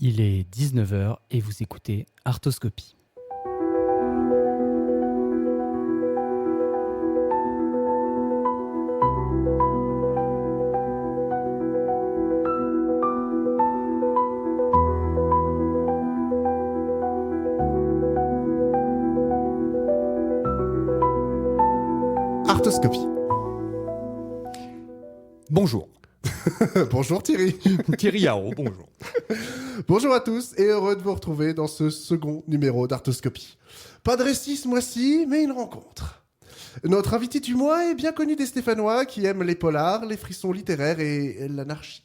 Il est 19h et vous écoutez Arthoscopie. Arthoscopie. Bonjour. Bonjour Thierry. Thierry Haro, bonjour. Bonjour à tous et heureux de vous retrouver dans ce second numéro d'Arthoscopie. Pas de récit ce mois-ci, mais une rencontre. Notre invité du mois est bien connu des Stéphanois qui aiment les polars, les frissons littéraires et l'anarchie.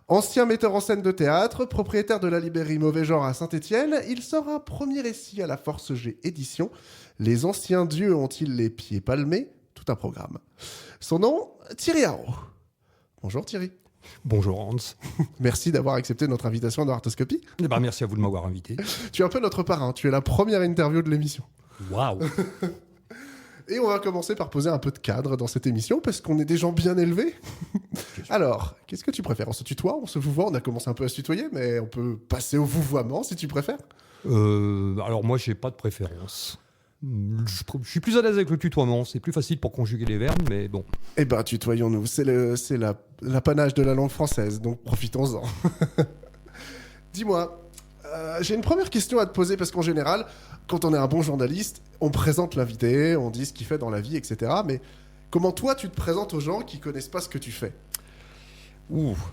Ancien metteur en scène de théâtre, propriétaire de la librairie Mauvais Genre à Saint-Étienne, il sort un premier récit à la Force G édition. Les anciens dieux ont-ils les pieds palmés ? Tout un programme. Son nom, Thierry Haro. Bonjour Thierry. Bonjour Hans. Merci d'avoir accepté notre invitation dans Arthoscopie. Merci à vous de m'avoir invité. Tu es un peu notre parrain, tu es la première interview de l'émission. Waouh. Et on va commencer par poser un peu de cadre dans cette émission, parce qu'on est des gens bien élevés. Alors, qu'est-ce que tu préfères ? On se tutoie, on se vouvoie, on a commencé un peu à se tutoyer, mais on peut passer au vouvoiement si tu préfères. Alors moi, j'ai pas de préférence. Je suis plus à l'aise avec le tutoiement, c'est plus facile pour conjuguer les verbes, mais bon. Eh ben, tutoyons-nous, c'est l'apanage de la langue française, donc profitons-en. Dis-moi, j'ai une première question à te poser, parce qu'en général, quand on est un bon journaliste, on présente l'invité, on dit ce qu'il fait dans la vie, etc. Mais comment toi, tu te présentes aux gens qui connaissent pas ce que tu fais ?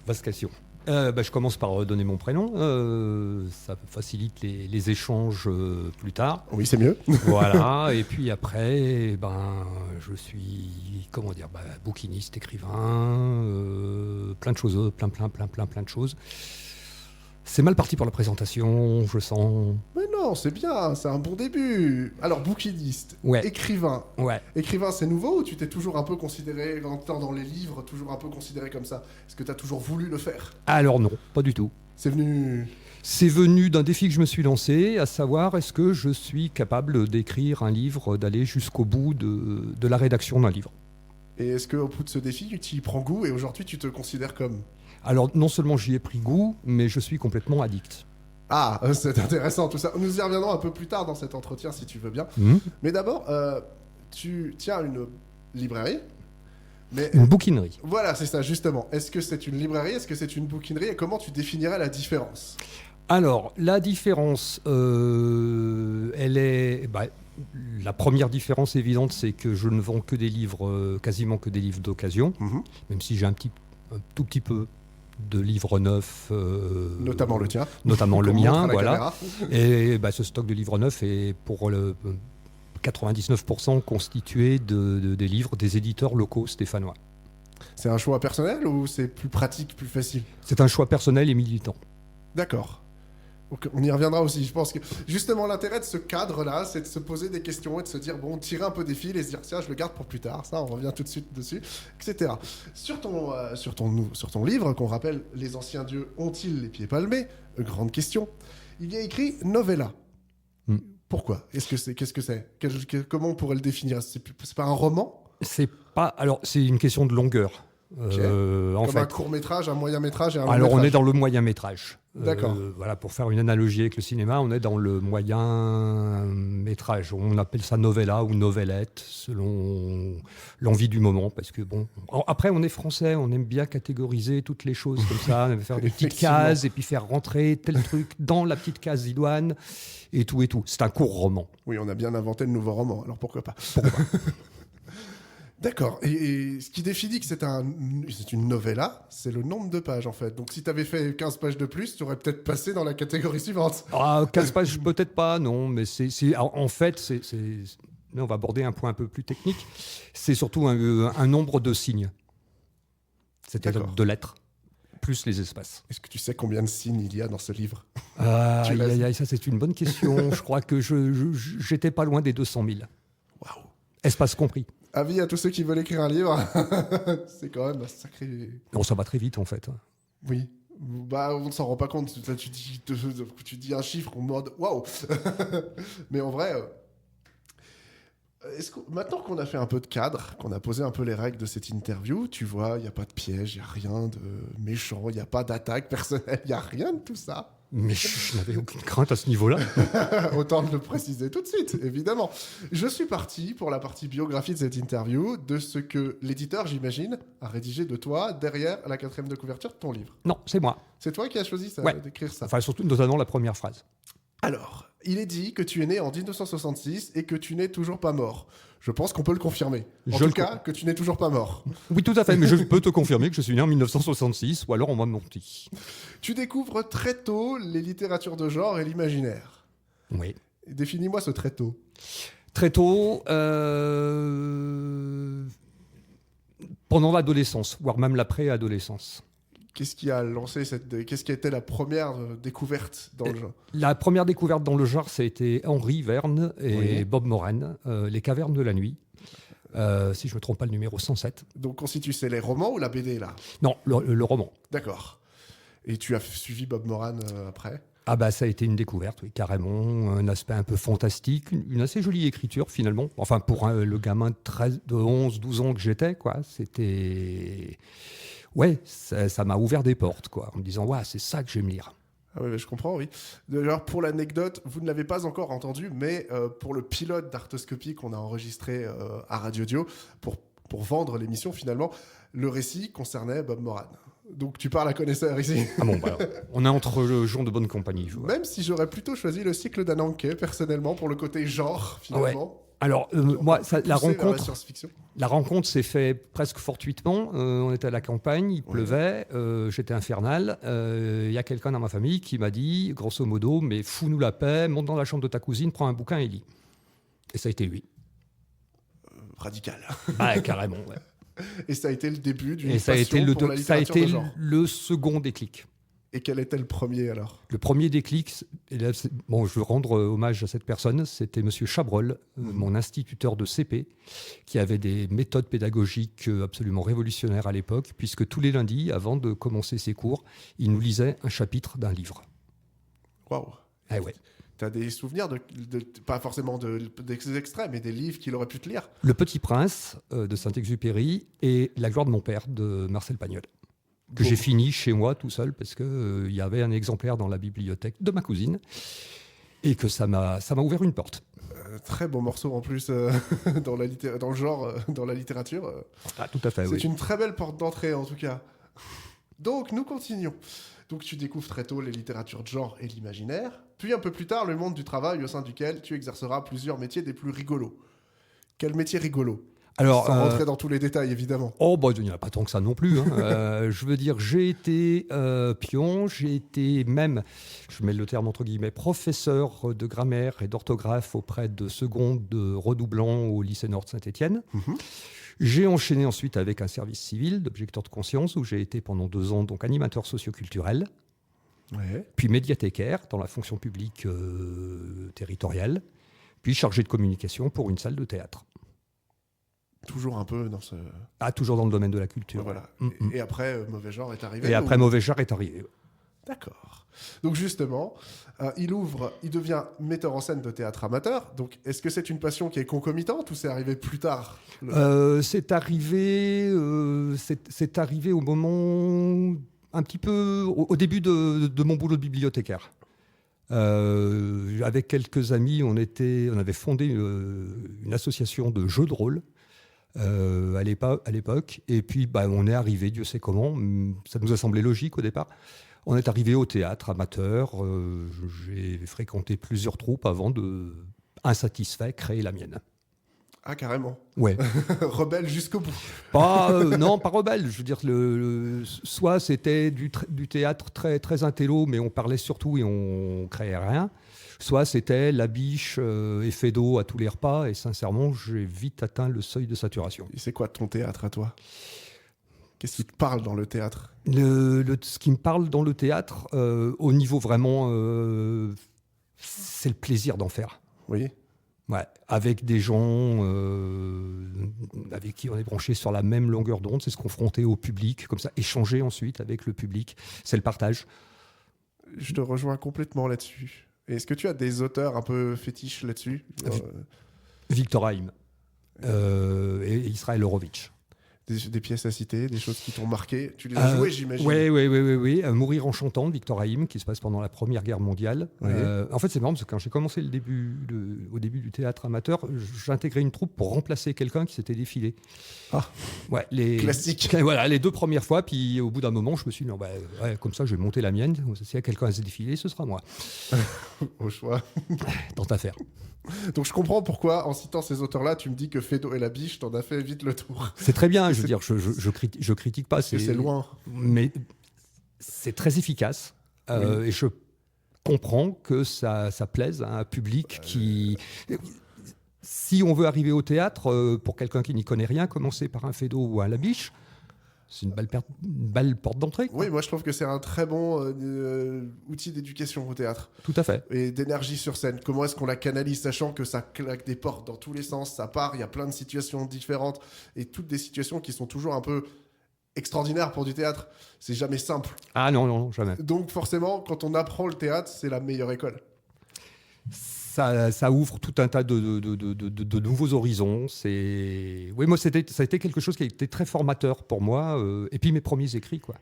Vaste question. Je commence par donner mon prénom, ça facilite les échanges plus tard. Oui, c'est mieux. Voilà, et puis après, je suis, bouquiniste, écrivain, plein de choses, plein de choses. C'est mal parti pour la présentation, je sens. Mais non, c'est bien, c'est un bon début. Alors, bouquiniste, Ouais. écrivain. Ouais. Écrivain, c'est nouveau ou tu t'es toujours un peu considéré, dans les livres, toujours un peu considéré comme ça ? Est-ce que tu as toujours voulu le faire ? Alors non, pas du tout. C'est venu... C'est venu d'un défi que je me suis lancé, à savoir est-ce que je suis capable d'écrire un livre, d'aller jusqu'au bout de la rédaction d'un livre. Et est-ce qu'au bout de ce défi, tu y prends goût et aujourd'hui, tu te considères comme... Alors non seulement j'y ai pris goût, mais je suis complètement addict. Ah, c'est intéressant tout ça. Nous y reviendrons un peu plus tard dans cet entretien, si tu veux bien. Mais d'abord, tu tiens une librairie. Mais... Une bouquinerie. Voilà, c'est ça, justement. Est-ce que c'est une librairie ? Est-ce que c'est une bouquinerie ? Et comment tu définirais la différence ? Alors, la différence, elle est... la première différence évidente, c'est que je ne vends que des livres, quasiment que des livres d'occasion, même si j'ai un tout petit peu de livres neufs. Notamment le tien. Notamment le mien, voilà. Et ce stock de livres neufs est pour le 99% constitué des livres des éditeurs locaux stéphanois. C'est un choix personnel ou c'est plus pratique, plus facile ? C'est un choix personnel et militant. D'accord. Donc, on y reviendra aussi. Je pense que justement l'intérêt de ce cadre-là, c'est de se poser des questions et de se dire, bon, tirer un peu des fils et se dire, tiens, je le garde pour plus tard. Ça, on revient tout de suite dessus, etc. Sur ton livre, qu'on rappelle, Les anciens dieux ont-ils les pieds palmés ? Grande question. Il y a écrit novella. Pourquoi ? Qu'est-ce que c'est ? Comment on pourrait le définir ? C'est pas un roman ? C'est une question de longueur. Okay. Un court-métrage, un moyen-métrage et un long-métrage. Alors, on est dans le moyen-métrage. D'accord. Pour faire une analogie avec le cinéma, on est dans le moyen-métrage. On appelle ça novella ou novellette, selon l'envie du moment. Parce que, après, on est français, on aime bien catégoriser toutes les choses comme ça, on aime faire des petites cases et puis faire rentrer tel truc dans la petite case idoine et tout et tout. C'est un court roman. Oui, on a bien inventé le nouveau roman, alors pourquoi pas ? D'accord. Et ce qui définit que c'est une novella, c'est le nombre de pages, en fait. Donc, si tu avais fait 15 pages de plus, tu aurais peut-être passé dans la catégorie suivante. 15 pages, peut-être pas, non. Mais en fait, on va aborder un point un peu plus technique. C'est surtout un nombre de signes. C'est-à-dire de lettres, plus les espaces. Est-ce que tu sais combien de signes il y a dans ce livre ? Ça, c'est une bonne question. Je crois que j'étais pas loin des 200 000. Waouh ! Espaces compris. Avis à tous ceux qui veulent écrire un livre, c'est quand même un sacré... Non, ça va très vite en fait. Oui, on ne s'en rend pas compte. Tu dis un chiffre en mode waouh. Mais en vrai, maintenant qu'on a fait un peu de cadre, qu'on a posé un peu les règles de cette interview, tu vois, il n'y a pas de piège, il n'y a rien de méchant, il n'y a pas d'attaque personnelle, il n'y a rien de tout ça. Mais je n'avais aucune crainte à ce niveau-là. Autant le préciser tout de suite, évidemment. Je suis parti pour la partie biographie de cette interview, de ce que l'éditeur, j'imagine, a rédigé de toi derrière la 4e de couverture de ton livre. Non, c'est moi. C'est toi qui as choisi ça, Ouais. d'écrire ça. Enfin, surtout, notamment la première phrase. Alors, il est dit que tu es né en 1966 et que tu n'es toujours pas mort. Je pense qu'on peut le confirmer. En tout cas, que tu n'es toujours pas mort. Oui, tout à fait, mais je peux te confirmer que je suis né en 1966, ou alors on m'a menti. Tu découvres très tôt les littératures de genre et l'imaginaire. Oui. Définis-moi ce très tôt. Très tôt, pendant l'adolescence, voire même la pré-adolescence. Qu'est-ce qui a lancé Qu'est-ce qui a été la première découverte dans le genre? La première découverte dans le genre, ça a été Henri Verne et Oui. Bob Moran, Les Cavernes de la Nuit. Si je ne me trompe pas, le numéro 107. Donc, constitue, c'est les romans ou la BD, là? Non, le roman. D'accord. Et tu as suivi Bob Moran après? Ah bah ça a été une découverte, oui, carrément. Un aspect un peu fantastique, une assez jolie écriture finalement. Enfin, pour le gamin de 11, 12 ans que j'étais, quoi, c'était... Ouais, ça m'a ouvert des portes, quoi, en me disant, ouais, c'est ça que j'aime lire. Ah oui, je comprends, oui. D'ailleurs, pour l'anecdote, vous ne l'avez pas encore entendu, mais pour le pilote d'Arthoscopie qu'on a enregistré à Radio Dio, pour vendre l'émission finalement, le récit concernait Bob Moran. Donc tu parles à connaisseur ici. Ah bon, bah, on est entre gens de bonne compagnie. Je vois. Même si j'aurais plutôt choisi le cycle d'Ananke, personnellement, pour le côté genre, finalement. Alors, moi, la Poussé vers rencontre... science-fiction. La rencontre s'est faite presque fortuitement. On était à la campagne, il pleuvait, j'étais infernal. Il y a quelqu'un dans ma famille qui m'a dit, grosso modo, mais fous-nous la paix, monte dans la chambre de ta cousine, prends un bouquin et lis. Et ça a été lui. Radical. Ah, carrément, ouais. Et ça a été le début d'une Et ça a passion été, pour la ça a littérature été de genre. le second déclic. Et quel était le premier alors? Le premier déclic, et là, bon, je veux rendre hommage à cette personne, c'était Monsieur Chabrol, mon instituteur de CP, qui avait des méthodes pédagogiques absolument révolutionnaires à l'époque, puisque tous les lundis, avant de commencer ses cours, il nous lisait un chapitre d'un livre. Waouh. Ah ouais. T'as des souvenirs pas forcément des extraits, mais des livres qu'il aurait pu te lire? Le Petit Prince de Saint-Exupéry et La gloire de mon père de Marcel Pagnol, que j'ai fini chez moi tout seul parce qu'il y avait un exemplaire dans la bibliothèque de ma cousine et que ça m'a ouvert une porte. Très beau morceau en plus dans le genre, dans la littérature. Ah, tout à fait, C'est oui. une très belle porte d'entrée en tout cas. Donc nous continuons. Donc tu découvres très tôt les littératures de genre et l'imaginaire, puis un peu plus tard le monde du travail au sein duquel tu exerceras plusieurs métiers des plus rigolos. Quel métier rigolo? Alors, sans rentrer dans tous les détails évidemment. Oh, bah, il n'y en a pas tant que ça non plus. Hein. Je veux dire, j'ai été pion, j'ai été même, je mets le terme entre guillemets, professeur de grammaire et d'orthographe auprès de secondes de redoublants au lycée Nord de Saint-Étienne. J'ai enchaîné ensuite avec un service civil d'objecteur de conscience où j'ai été pendant 2 ans donc animateur socioculturel, puis médiathécaire dans la fonction publique territoriale, puis chargé de communication pour une salle de théâtre. Toujours un peu dans ce... Ah, toujours dans le domaine de la culture. Voilà. Et après, Mauvais Genre est arrivé. Et après, Mauvais Genre est arrivé. D'accord. Donc justement, il devient metteur en scène de théâtre amateur. Donc est-ce que c'est une passion qui est concomitante ou c'est arrivé plus tard? C'est arrivé au moment, un petit peu au début de mon boulot de bibliothécaire. Avec quelques amis, on avait fondé une association de jeux de rôle à l'époque. Et puis, on est arrivé, Dieu sait comment, ça nous a semblé logique au départ. On est arrivé au théâtre amateur. J'ai fréquenté plusieurs troupes avant de, insatisfait, créer la mienne. Ah, carrément. Ouais. Rebelle jusqu'au bout. Non, pas rebelle. Je veux dire, soit c'était du théâtre très, très intello, mais on parlait surtout et on créait rien. Soit c'était la biche effet d'eau à tous les repas. Et sincèrement, j'ai vite atteint le seuil de saturation. Et c'est quoi ton théâtre à toi? Qu'est-ce qui te parle dans le théâtre? Ce qui me parle dans le théâtre, au niveau vraiment, c'est le plaisir d'en faire. Oui. Ouais, avec des gens avec qui on est branché sur la même longueur d'onde, c'est se confronter au public, comme ça, échanger ensuite avec le public, c'est le partage. Je te rejoins complètement là-dessus. Et est-ce que tu as des auteurs un peu fétiches là-dessus? Victor Haïm et Israël Horovitch. Des pièces à citer, des choses qui t'ont marqué. Tu les as jouées, j'imagine. Oui. Mourir en chantant de Victor Haïm, qui se passe pendant la Première Guerre mondiale. Oui. En fait, c'est marrant parce que quand j'ai commencé au début du théâtre amateur, j'intégrais une troupe pour remplacer quelqu'un qui s'était défilé. Ah, ouais, classique. Voilà, les 2 premières fois. Puis au bout d'un moment, je me suis dit, non, comme ça, je vais monter la mienne. S'il y a quelqu'un à se défiler, ce sera moi. Au choix. Tant à faire. Donc je comprends pourquoi, en citant ces auteurs-là, tu me dis que Feydeau et la Biche, t'en as fait vite le tour. C'est très bien, je veux dire, je critique pas. Parce que c'est loin. Mais c'est très efficace. Et je comprends que ça plaise à un public qui... Si on veut arriver au théâtre, pour quelqu'un qui n'y connaît rien, commencer par un Feydeau ou un Labiche, c'est une belle porte d'entrée. Oui, moi je trouve que c'est un très bon outil d'éducation au théâtre. Tout à fait. Et d'énergie sur scène. Comment est-ce qu'on la canalise, sachant que ça claque des portes dans tous les sens, ça part, il y a plein de situations différentes, et toutes des situations qui sont toujours un peu extraordinaires pour du théâtre. C'est jamais simple. Ah non, jamais. Donc forcément, quand on apprend le théâtre, c'est la meilleure école. Ça ouvre tout un tas de nouveaux horizons. Oui, moi, ça a été quelque chose qui a été très formateur pour moi. Et puis mes premiers écrits, quoi.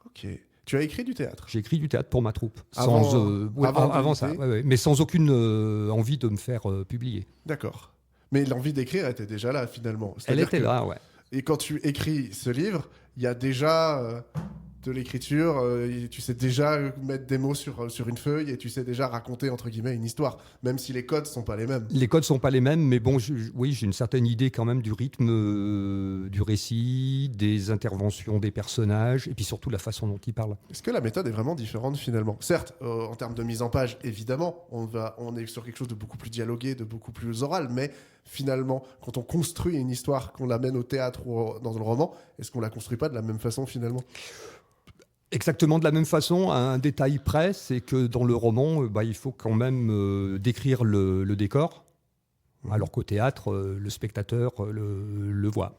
Ok. Tu as écrit du théâtre? J'ai écrit du théâtre pour ma troupe. Avant ça, mais sans aucune envie de me faire publier. D'accord. Mais l'envie d'écrire était déjà là, finalement. Elle était là, ouais. Et quand tu écris ce livre, il y a déjà... de l'écriture, tu sais déjà mettre des mots sur une feuille et tu sais déjà raconter entre guillemets une histoire, même si les codes sont pas les mêmes. Les codes sont pas les mêmes, mais bon, j'ai une certaine idée quand même du rythme du récit, des interventions des personnages et puis surtout la façon dont ils parlent. Est-ce que la méthode est vraiment différente finalement? Certes, en termes de mise en page, évidemment, on est sur quelque chose de beaucoup plus dialogué, de beaucoup plus oral, mais finalement, quand on construit une histoire, qu'on l'amène au théâtre ou dans le roman, est-ce qu'on la construit pas de la même façon finalement? Exactement de la même façon, à un détail près, c'est que dans le roman, il faut quand même décrire le décor, alors qu'au théâtre, le spectateur le voit.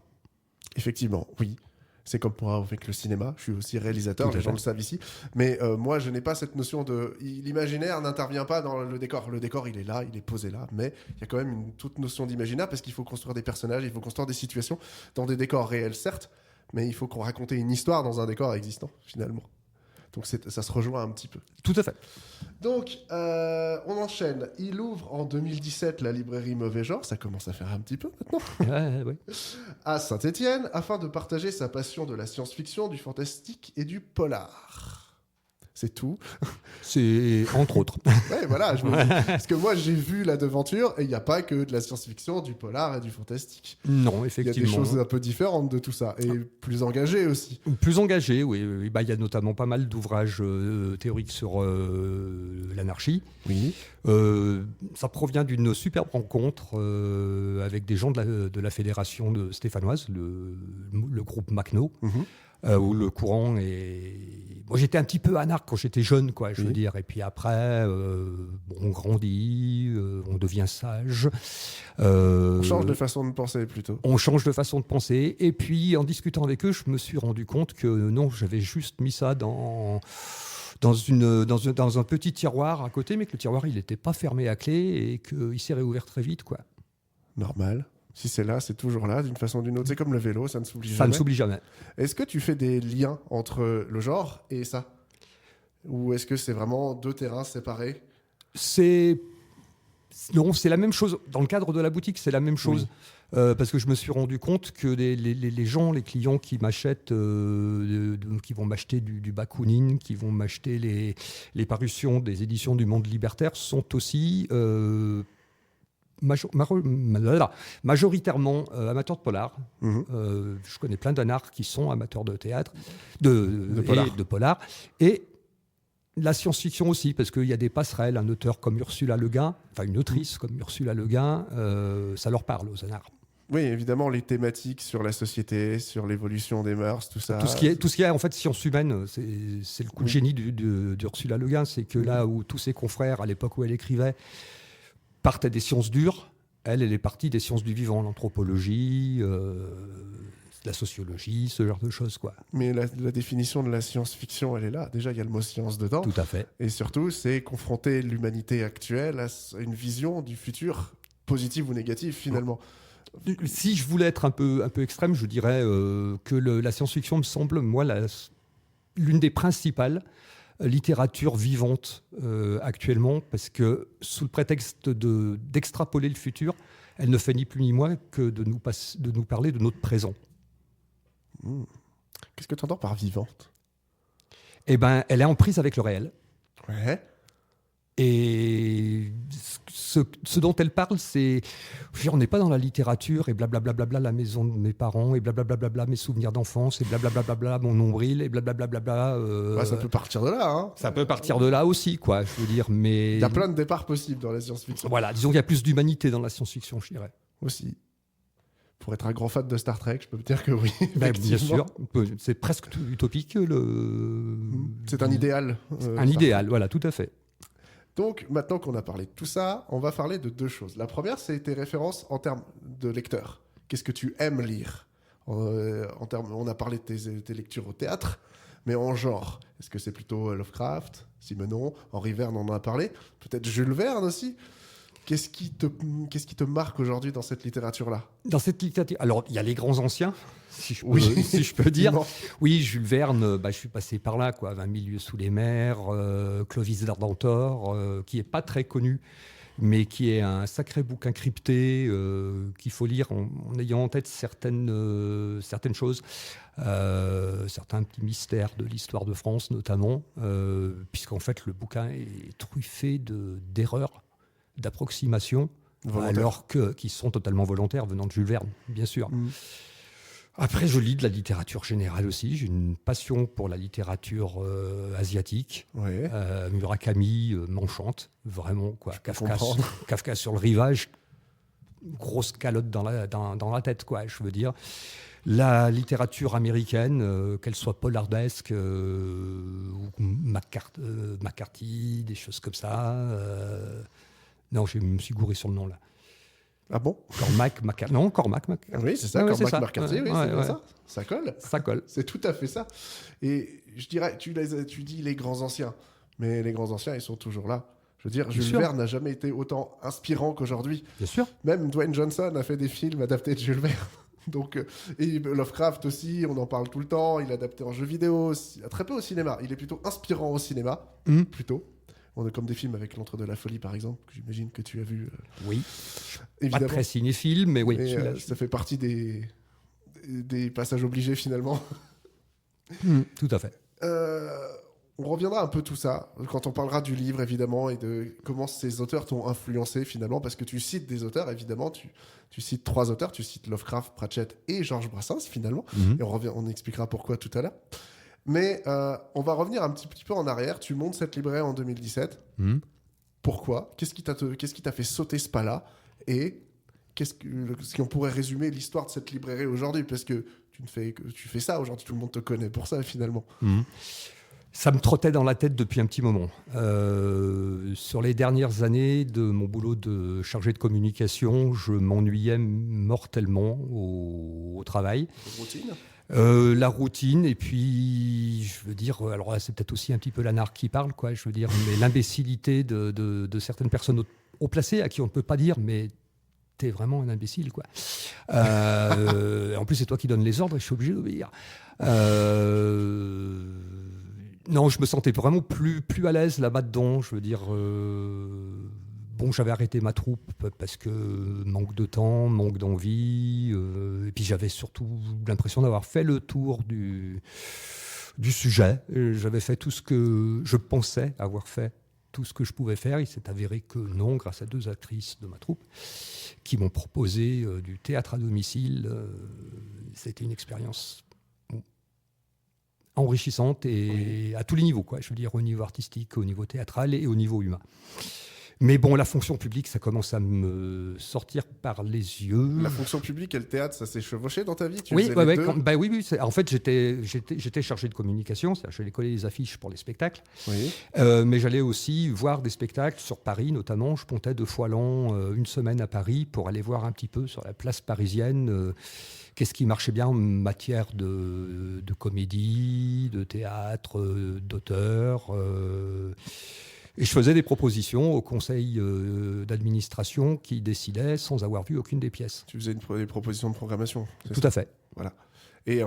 Effectivement, oui. C'est comme moi avec le cinéma, je suis aussi réalisateur, les gens le savent ici. Mais moi, je n'ai pas cette notion de... L'imaginaire n'intervient pas dans le décor. Le décor, il est là, il est posé là, mais il y a quand même une toute notion d'imaginaire parce qu'il faut construire des personnages, il faut construire des situations dans des décors réels, certes, mais il faut qu'on raconte une histoire dans un décor existant, finalement. Donc ça se rejoint un petit peu. Tout à fait. Donc, on enchaîne. Il ouvre en 2017 la librairie Mauvais Genre, ça commence à faire un petit peu maintenant, ouais. à Saint-Étienne, afin de partager sa passion de la science-fiction, du fantastique et du polar. C'est tout. C'est entre autres. Ouais, voilà, je me dis. Parce que moi, j'ai vu la devanture et il n'y a pas que de la science-fiction, du polar et du fantastique. Non, effectivement. Il y a des choses un peu différentes de tout ça et plus engagées aussi. Plus engagées, oui. Il y a notamment pas mal d'ouvrages théoriques sur l'anarchie. Oui. Ça provient d'une superbe rencontre avec des gens de la fédération stéphanoise, le groupe Macno. Où le courant est... Moi, j'étais un petit peu anarque quand j'étais jeune, quoi, je veux dire. Et puis après, on grandit, on devient sage. On change de façon de penser, plutôt. On change de façon de penser. Et puis, en discutant avec eux, je me suis rendu compte que non, j'avais juste mis ça dans un petit tiroir à côté, mais que le tiroir, il n'était pas fermé à clé et qu'il s'est réouvert très vite, quoi. Normal. Si c'est là, c'est toujours là, d'une façon ou d'une autre. C'est comme le vélo, ça ne s'oublie jamais. Ça ne s'oublie jamais. Est-ce que tu fais des liens entre le genre et ça? Ou est-ce que c'est vraiment deux terrains séparés? Non, c'est la même chose. Dans le cadre de la boutique, c'est la même chose. Parce que je me suis rendu compte que les gens, les clients qui m'achètent, qui vont m'acheter du Bakounine, qui vont m'acheter les parutions des éditions du Monde Libertaire, sont aussi... majoritairement amateurs de polar. Je connais plein d'anards qui sont amateurs de théâtre, de polar. Et la science-fiction aussi, parce qu'il y a des passerelles. Un auteur comme Ursula Le Guin, enfin une autrice comme Ursula Le Guin, ça leur parle aux anards. Oui, évidemment, les thématiques sur la société, sur l'évolution des mœurs, tout ça. Tout ce qui est en fait science humaine, c'est le coup de génie d'Ursula Le Guin, c'est que là où tous ses confrères, à l'époque où elle écrivait, partaient des sciences dures, elle est partie des sciences du vivant, l'anthropologie, la sociologie, ce genre de choses, quoi. Mais la définition de la science-fiction, elle est là. Déjà, il y a le mot science dedans. Tout à fait. Et surtout, c'est confronter l'humanité actuelle à une vision du futur, positive ou négative, finalement. Si je voulais être un peu extrême, je dirais que la science-fiction me semble, moi, l'une des principales littératures vivantes actuellement, parce que sous le prétexte d'extrapoler le futur, elle ne fait ni plus ni moins que de nous parler de notre présent. Qu'est-ce que tu entends par vivante? Eh ben, elle est en prise avec le réel. Ouais. Et ce dont elle parle, c'est... On n'est pas dans la littérature et blablabla, la maison de mes parents, et blablabla, mes souvenirs d'enfance, et blablabla, mon nombril, et blablabla... Ça peut partir de là. Hein. Ça peut partir de là aussi, quoi, je veux dire, mais... Il y a plein de départs possibles dans la science-fiction. Voilà, disons qu'il y a plus d'humanité dans la science-fiction, je dirais. Aussi. Pour être un grand fan de Star Trek, je peux me dire que oui. Ben, bien sûr, c'est presque utopique. C'est un idéal. Un idéal, voilà, tout à fait. Donc, maintenant qu'on a parlé de tout ça, on va parler de deux choses. La première, c'est tes références en termes de lecteur. Qu'est-ce que tu aimes lire on a parlé de tes lectures au théâtre, mais en genre. Est-ce que c'est plutôt Lovecraft, Simenon, Henri Verne, on en a parlé, peut-être Jules Verne aussi. Qu'est-ce qui te marque aujourd'hui dans cette littérature-là? Dans cette littérature, alors il y a les grands anciens, si je peux dire. Oui, Jules Verne, je suis passé par là, quoi. 20 000 lieues sous les mers, Clovis d'Ardentor, qui est pas très connu, mais qui est un sacré bouquin crypté qu'il faut lire en ayant en tête certaines choses, certains petits mystères de l'histoire de France notamment, puisqu'en fait le bouquin est truffé d'erreurs, d'approximations, alors qui sont totalement volontaires venant de Jules Verne, bien sûr. Après, je lis de la littérature générale aussi. J'ai une passion pour la littérature asiatique. Ouais. Murakami m'enchante, vraiment, quoi. Kafka sur le rivage, grosse calotte dans la tête, quoi, je veux dire. La littérature américaine, qu'elle soit polardesque ou McCarthy, des choses comme ça. Non, je me suis gouré sur le nom, là. Ah bon? Cormac McCarthy. Non, Cormac McCarthy. Oui, c'est ça, Ouais, Cormac c'est ça. McCarthy, oui, c'est bien ça. Ça colle. Ça colle. C'est tout à fait ça. Et je dirais, tu dis les grands anciens, mais les grands anciens, ils sont toujours là. Je veux dire, Bien Jules sûr. Verne n'a jamais été autant inspirant qu'aujourd'hui. Bien sûr. Même Dwayne Johnson a fait des films adaptés de Jules Verne. Donc, et Lovecraft aussi, on en parle tout le temps. Il est adapté en jeu vidéo, très peu au cinéma. Il est plutôt inspirant au cinéma, plutôt. On est comme des films avec L'Antre de la Folie, par exemple, que j'imagine que tu as vu. Oui. Évidemment. Pas très cinéphile, mais oui. Et, ça fait partie des passages obligés, finalement. Tout à fait. On reviendra un peu tout ça quand on parlera du livre, évidemment, et de comment ces auteurs t'ont influencé, finalement, parce que tu cites des auteurs, évidemment. Tu cites 3 auteurs. Tu cites Lovecraft, Pratchett et Georges Brassens, finalement. Et on expliquera pourquoi tout à l'heure. Mais on va revenir un petit peu en arrière. Tu montes cette librairie en 2017. Pourquoi? Qu'est-ce qui t'a fait sauter ce pas-là? Et si on pourrait résumer l'histoire de cette librairie aujourd'hui? Parce que tu fais ça aujourd'hui, tout le monde te connaît pour ça, finalement. Ça me trottait dans la tête depuis un petit moment. Sur les dernières années de mon boulot de chargé de communication, je m'ennuyais mortellement au travail. Routine? La routine, et puis, je veux dire, alors là, c'est peut-être aussi un petit peu l'anarque qui parle, quoi, je veux dire, mais l'imbécilité de certaines personnes haut placées à qui on ne peut pas dire, mais t'es vraiment un imbécile, quoi. En plus, c'est toi qui donnes les ordres et je suis obligé d'obéir. Non, je me sentais vraiment plus à l'aise là-bas dedans, je veux dire... Bon, j'avais arrêté ma troupe parce que manque de temps, manque d'envie. Et puis j'avais surtout l'impression d'avoir fait le tour du sujet. J'avais fait tout ce que je pensais avoir fait, tout ce que je pouvais faire. Il s'est avéré que non, grâce à 2 actrices de ma troupe qui m'ont proposé du théâtre à domicile. C'était une expérience enrichissante et à tous les niveaux, quoi. Je veux dire, au niveau artistique, au niveau théâtral et au niveau humain. Mais bon, la fonction publique, ça commence à me sortir par les yeux. La fonction publique et le théâtre, ça s'est chevauché dans ta vie? Oui. En fait, j'étais chargé de communication, c'est-à-dire j'allais coller les affiches pour les spectacles. Oui. Mais j'allais aussi voir des spectacles sur Paris, notamment. Je pontais 2 fois l'an, une semaine à Paris, pour aller voir un petit peu sur la place parisienne qu'est-ce qui marchait bien en matière de comédie, de théâtre, d'auteur. Et je faisais des propositions au conseil d'administration qui décidait sans avoir vu aucune des pièces. Tu faisais des propositions de programmation. Tout à fait. Voilà. Et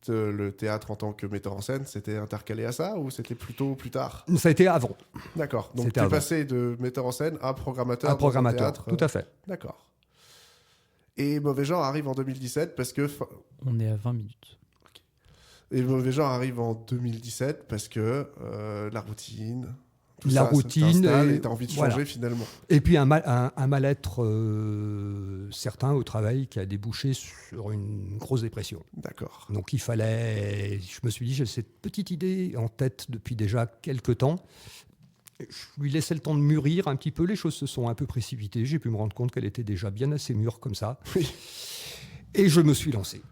le théâtre en tant que metteur en scène, c'était intercalé à ça ou c'était plutôt plus tard? Ça a été avant. D'accord. Donc tu C'était es avant. passé de metteur en scène à programmateur. Un dans programmateur, théâtre. tout à fait. D'accord. Et Mauvais Genre arrive en 2017 parce que... On est à 20 minutes. Et Mauvais Genre arrive en 2017 parce que la routine... Tout La ça routine t'installe et- et t'as envie de voilà. changer finalement. Et puis un mal-être certain au travail qui a débouché sur une grosse dépression. D'accord. Donc je me suis dit, j'ai cette petite idée en tête depuis déjà quelques temps. Je lui laissais le temps de mûrir un petit peu, les choses se sont un peu précipitées, j'ai pu me rendre compte qu'elle était déjà bien assez mûre comme ça. Oui. Et je me suis lancé.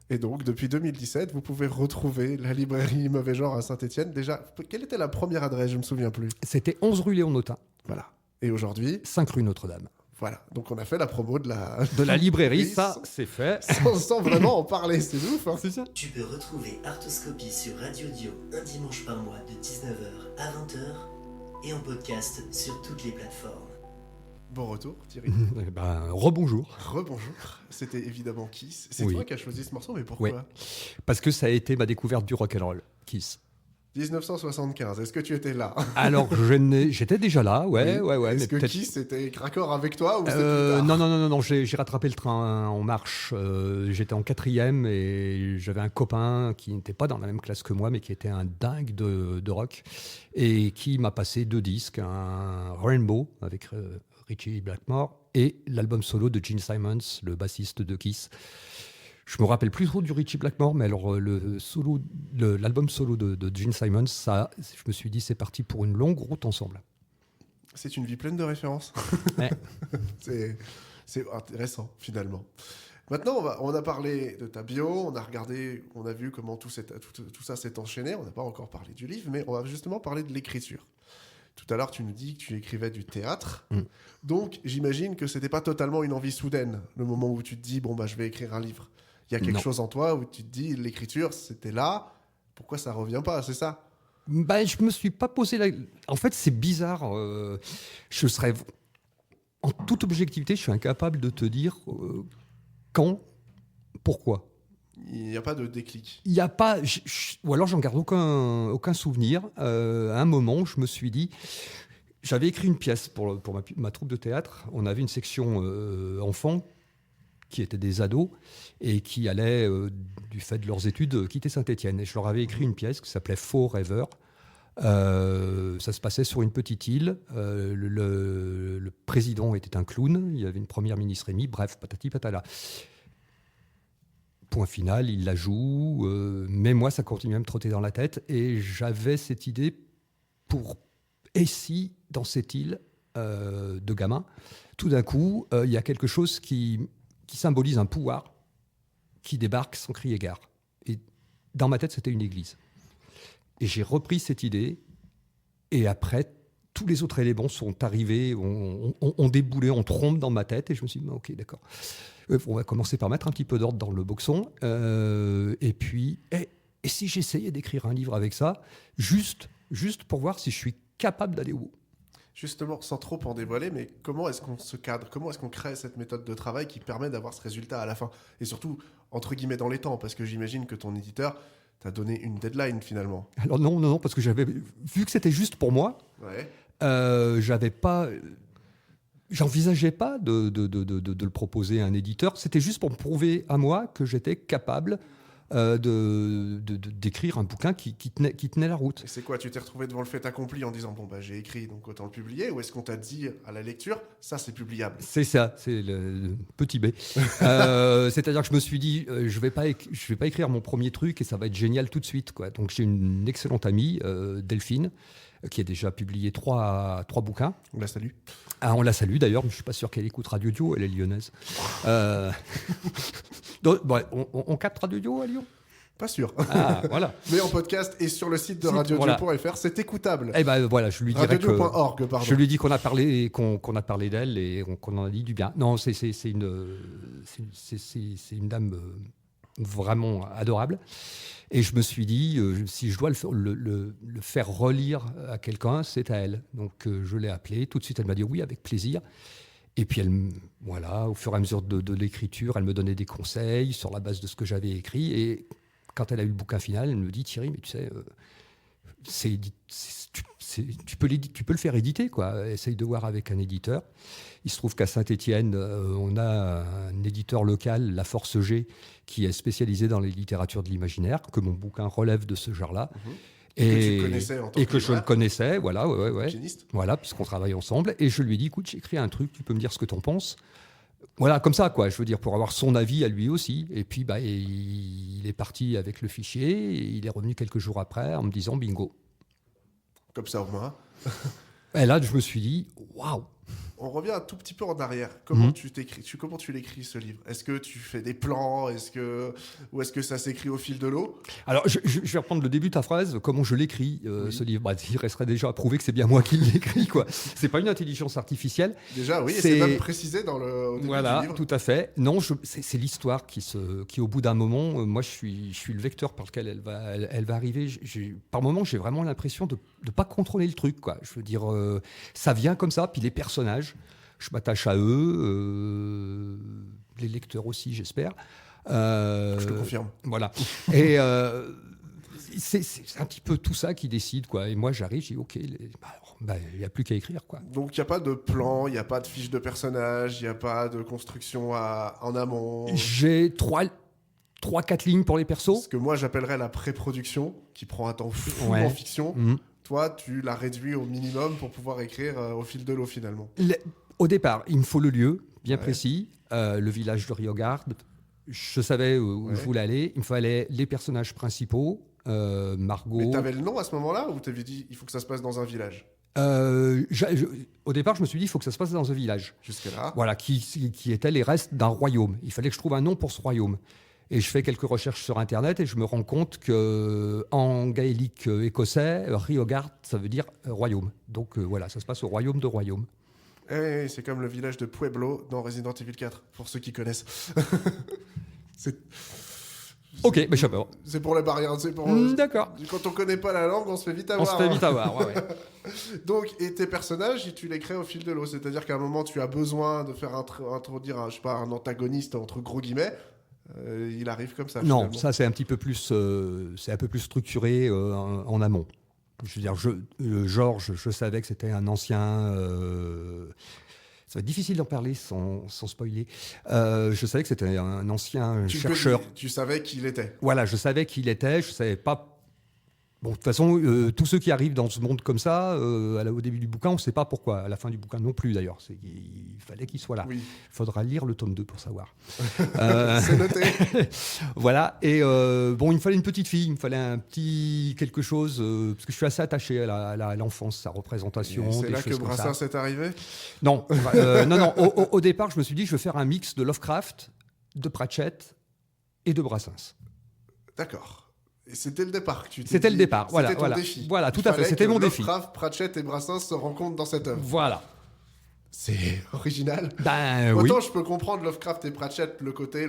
Et donc, depuis 2017, vous pouvez retrouver la librairie Mauvais Genre à Saint-Étienne. Déjà, quelle était la première adresse? Je ne me souviens plus. C'était 11 rue Léon-Notin, Voilà. Et aujourd'hui, 5 rue Notre-Dame. voilà. Donc, on a fait la promo de la... De la librairie, Oui, ça, c'est fait. sans vraiment en parler, c'est ouf. Hein. C'est ça. Tu peux retrouver Artoscopie sur Radio Dio un dimanche par mois de 19h à 20h et en podcast sur toutes les plateformes. Bon retour, Thierry. Eh ben, rebonjour. Rebonjour. C'était évidemment Kiss. C'est Oui. toi qui as choisi ce morceau, mais pourquoi? Oui. Parce que ça a été ma découverte du rock'n'roll, Kiss. 1975, est-ce que tu étais là? Alors, j'étais déjà là, ouais. Est-ce mais que peut-être- Kiss était raccord avec toi ou c'était plus tard? Non, j'ai rattrapé le train en marche. J'étais en 4e et j'avais un copain qui n'était pas dans la même classe que moi, mais qui était un dingue de rock et qui m'a passé 2 disques, un Rainbow avec Richie Blackmore et l'album solo de Gene Simmons, le bassiste de Kiss. Je me rappelle plus trop du Richie Blackmore, mais alors l'album solo de Gene Simmons, ça, je me suis dit, c'est parti pour une longue route ensemble. C'est une vie pleine de références. Ouais. C'est intéressant, finalement. Maintenant, on a parlé de ta bio, on a vu comment tout ça s'est enchaîné. On n'a pas encore parlé du livre, mais on va justement parler de l'écriture. Tout à l'heure, tu nous dis que tu écrivais du théâtre. Donc, j'imagine que c'était pas totalement une envie soudaine, le moment où tu te dis, je vais écrire un livre. Il y a quelque Non. chose en toi où tu te dis, l'écriture, c'était là, pourquoi ça revient pas, c'est ça? Je me suis pas posé la... En fait, c'est bizarre. Je serais... En toute objectivité, je suis incapable de te dire quand, pourquoi. Il n'y a pas de déclic. Il n'y a pas... Ou alors, j'en garde aucun souvenir. À un moment, je me suis dit... J'avais écrit une pièce pour ma troupe de théâtre. On avait une section enfants qui étaient des ados et qui allaient, du fait de leurs études, quitter Saint-Étienne. Et je leur avais écrit une pièce qui s'appelait Forever. Ça se passait sur une petite île. Le président était un clown. Il y avait une première ministre Rémy. Bref, patati patala. Point final, il la joue. Mais moi, ça continuait à me trotter dans la tête. Et j'avais cette idée pour... Et si, dans cette île de gamins, tout d'un coup, il y a quelque chose qui symbolise un pouvoir qui débarque sans crier gare. Et dans ma tête, c'était une église. Et j'ai repris cette idée, et après, tous les autres éléments sont arrivés, ont déboulé en trombe dans ma tête, et je me suis dit, ok, d'accord. On va commencer par mettre un petit peu d'ordre dans le boxon, et puis, et si j'essayais d'écrire un livre avec ça, juste pour voir si je suis capable d'aller au bout. Justement, sans trop en dévoiler, mais comment est-ce qu'on se cadre? Comment est-ce qu'on crée cette méthode de travail qui permet d'avoir ce résultat à la fin? Et surtout, entre guillemets, dans les temps, parce que j'imagine que ton éditeur t'a donné une deadline finalement. Alors non, parce que j'avais vu que c'était juste pour moi. Ouais. J'envisageais pas de le proposer à un éditeur. C'était juste pour me prouver à moi que j'étais capable d'écrire un bouquin qui tenait la route. Et c'est quoi? Tu t'es retrouvé devant le fait accompli en disant j'ai écrit, donc autant le publier? Ou est-ce qu'on t'a dit à la lecture, ça c'est publiable? C'est ça, c'est le petit B. C'est-à-dire que je me suis dit, je vais pas écrire mon premier truc et ça va être génial tout de suite, quoi. Donc j'ai une excellente amie, Delphine, qui a déjà publié trois bouquins. On la salue. Ah, on la salue d'ailleurs, mais je ne suis pas sûr qu'elle écoute Radio Dio, elle est lyonnaise. Donc, on capte Radio Dio à Lyon? Pas sûr. Ah, voilà. Mais en podcast et sur le site de radiodio.fr, c'est écoutable. Eh ben voilà, je lui dirais que radiodio.org, pardon. je lui dis qu'on a parlé d'elle et qu'on en a dit du bien. Non, c'est une dame vraiment adorable. Et je me suis dit, si je dois le faire relire à quelqu'un, c'est à elle. Donc je l'ai appelée. Tout de suite, elle m'a dit oui, avec plaisir. Et puis, au fur et à mesure de l'écriture, elle me donnait des conseils sur la base de ce que j'avais écrit. Et quand elle a eu le bouquin final, elle me dit, Thierry, mais tu sais, tu peux le faire éditer, quoi. Essaye de voir avec un éditeur. Il se trouve qu'à Saint-Étienne, on a un éditeur local, La Force G, qui est spécialisé dans les littératures de l'imaginaire, que mon bouquin relève de ce genre-là. Que tu connaissais en tant que je le connaissais, voilà, ouais. Hygiéniste. Voilà, puisqu'on travaille ensemble. Et je lui ai dit, écoute, j'ai écrit un truc, tu peux me dire ce que tu en penses. Voilà, comme ça, quoi. Je veux dire, pour avoir son avis à lui aussi. Et puis, il est parti avec le fichier. Et il est revenu quelques jours après en me disant, bingo. Comme ça, au moins. Et là, je me suis dit, waouh. On revient un tout petit peu en arrière. Comment comment tu l'écris, ce livre? Est-ce que tu fais des plans? Ou est-ce que ça s'écrit au fil de l'eau? Alors, je vais reprendre le début de ta phrase. Comment je l'écris, ce livre? Il resterait déjà à prouver que c'est bien moi qui l'écris, quoi. C'est pas une intelligence artificielle. Déjà, oui, et c'est même précisé au début du livre. Tout à fait. Non, c'est l'histoire qui, au bout d'un moment, moi, je suis le vecteur par lequel elle va arriver. Par moment, j'ai vraiment l'impression de ne pas contrôler le truc, quoi. Je veux dire, ça vient comme ça, puis les personnages, je m'attache à eux, les lecteurs aussi, j'espère. Je te confirme. Voilà. Et c'est un petit peu tout ça qui décide, quoi. Et moi, j'arrive, je dis, OK, il n'y a plus qu'à écrire, quoi. Donc, il n'y a pas de plan, il n'y a pas de fiche de personnage, il n'y a pas de construction en amont. J'ai 3-4 lignes pour les persos. Ce que moi, j'appellerais la pré-production, qui prend un temps fou en fiction. Toi, tu l'as réduit au minimum pour pouvoir écrire au fil de l'eau, finalement. Au départ, il me faut le lieu bien précis, le village de Riogarde. Je savais où je voulais aller. Il me fallait les personnages principaux, Margot. Mais t'avais le nom à ce moment-là, ou t'avais dit il faut que ça se passe dans un village? Au départ, je me suis dit il faut que ça se passe dans un village. Jusque-là. Voilà, qui étaient les restes d'un royaume. Il fallait que je trouve un nom pour ce royaume. Et je fais quelques recherches sur Internet et je me rends compte qu'en gaélique écossais, Riogarde, ça veut dire royaume. Donc voilà, ça se passe au royaume de royaume. C'est comme le village de Pueblo dans Resident Evil 4, pour ceux qui connaissent. Ok, mais je sais pas. C'est pour les barrières. D'accord. Quand on connaît pas la langue, on se fait vite avoir. On se fait vite avoir, ouais. Donc, et tes personnages, tu les crées au fil de l'eau. C'est-à-dire qu'à un moment, tu as besoin de faire introduire un antagoniste, entre gros guillemets. Il arrive comme ça. Non, finalement. ça c'est un petit peu plus, c'est un peu plus structuré en amont. Je veux dire, Georges, je savais que c'était un ancien. Ça va être difficile d'en parler sans spoiler. Je savais que c'était un ancien chercheur. Tu savais qui il était. Voilà, je savais qui il était. Je savais pas. Bon, de toute façon, tous ceux qui arrivent dans ce monde comme ça, au début du bouquin, on ne sait pas pourquoi. À la fin du bouquin non plus, d'ailleurs. Il fallait qu'il soit là. Il faudra lire le tome 2 pour savoir. C'est noté. Voilà. Et il me fallait une petite fille. Il me fallait un petit quelque chose. Parce que je suis assez attaché à l'enfance, sa représentation. C'est là que Brassens est arrivé? Non. Non. Au départ, je me suis dit, je vais faire un mix de Lovecraft, de Pratchett et de Brassens. D'accord. Et c'était le départ. C'était le départ, voilà. C'était ton défi. Voilà, tout à fait, c'était mon défi. Lovecraft, Pratchett et Brassens se rencontrent dans cette œuvre. Voilà. C'est original. Autant je peux comprendre Lovecraft et Pratchett, le côté,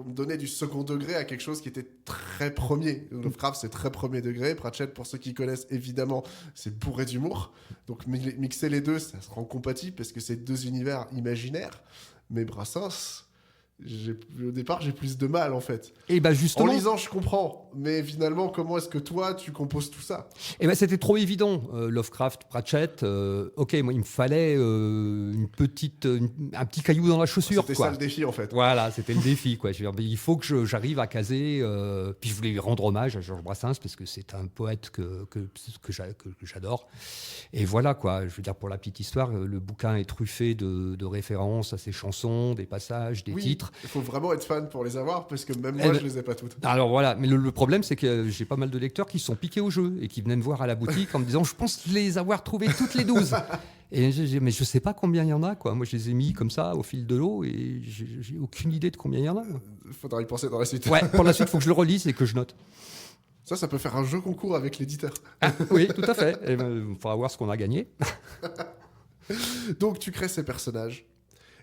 donner du second degré à quelque chose qui était très premier. Lovecraft, c'est très premier degré. Pratchett, pour ceux qui connaissent, évidemment, c'est bourré d'humour. Donc mixer les deux, ça se rend compatible parce que c'est deux univers imaginaires. Mais Brassens... Au départ, j'ai plus de mal en fait. Et justement, en lisant, je comprends, mais finalement, comment est-ce que toi tu composes tout ça? C'était trop évident. Lovecraft, Pratchett, ok, moi il me fallait un petit caillou dans la chaussure. C'était ça le défi en fait. Voilà, c'était le défi quoi. Il faut que j'arrive à caser. Puis je voulais lui rendre hommage à Georges Brassens parce que c'est un poète que j'adore. Et voilà quoi. Je veux dire, pour la petite histoire, le bouquin est truffé de références à ses chansons, des passages, des titres. Il faut vraiment être fan pour les avoir parce que même moi je les ai pas toutes. Alors voilà, mais le problème c'est que j'ai pas mal de lecteurs qui sont piqués au jeu et qui venaient me voir à la boutique en me disant je pense les avoir trouvées toutes les 12. Et mais je sais pas combien il y en a quoi. Moi je les ai mis comme ça au fil de l'eau et j'ai aucune idée de combien il y en a. Faudra y penser dans la suite. Ouais, pour la suite il faut que je le relise et que je note. Ça peut faire un jeu concours avec l'éditeur. Oui, tout à fait. Il faudra voir ce qu'on a gagné. Donc tu crées ces personnages.